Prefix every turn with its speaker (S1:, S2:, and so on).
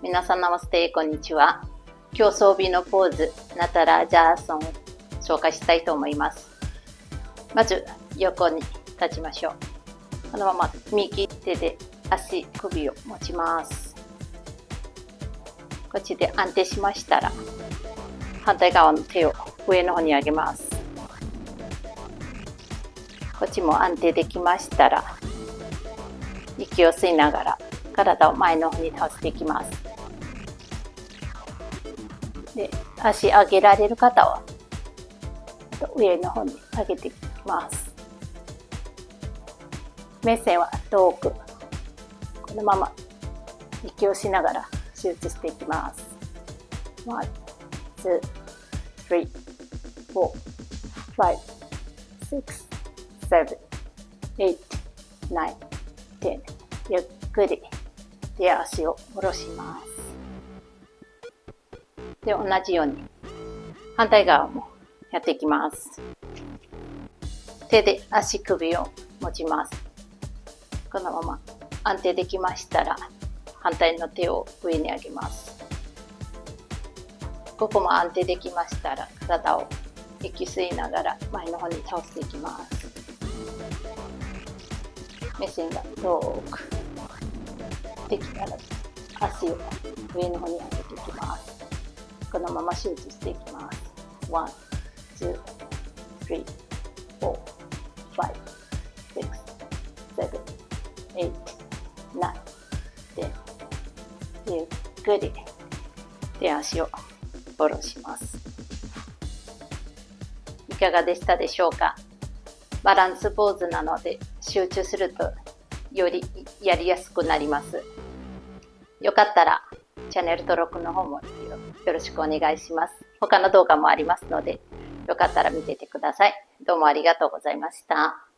S1: 皆さんナマステ、こんにちは。今日装備のポーズ、ナタラジャーソンを紹介したいと思います。まず、横に立ちましょう。このまま右手で足、首を持ちます。こっちで安定しましたら、反対側の手を上の方に上げます。こっちも安定できましたら、息を吸いながら体を前の方に倒していきます。で、足上げられる方は上の方に上げていきます。目線は遠く、このまま息をしながら手術していきます。1、2、3、4、5、6、7、8、9、10。ゆっくり手足を下ろします。で、同じように反対側もやっていきます。手で足首を持ちます。このまま安定できましたら、反対の手を上に上げます。ここも安定できましたら、体を息吸いながら前の方に倒していきます。目線が遠く。できたら足を上の方に上げていきます。このまま手術していきます。1、2、3、4、5、6、7、8、9、10。ゆっくり手足を下ろします。いかがでしたでしょうか？バランスポーズなので集中するとよりやりやすくなります。よかったらチャンネル登録の方もよろしくお願いします。他の動画もありますので、よかったら見ててください。どうもありがとうございました。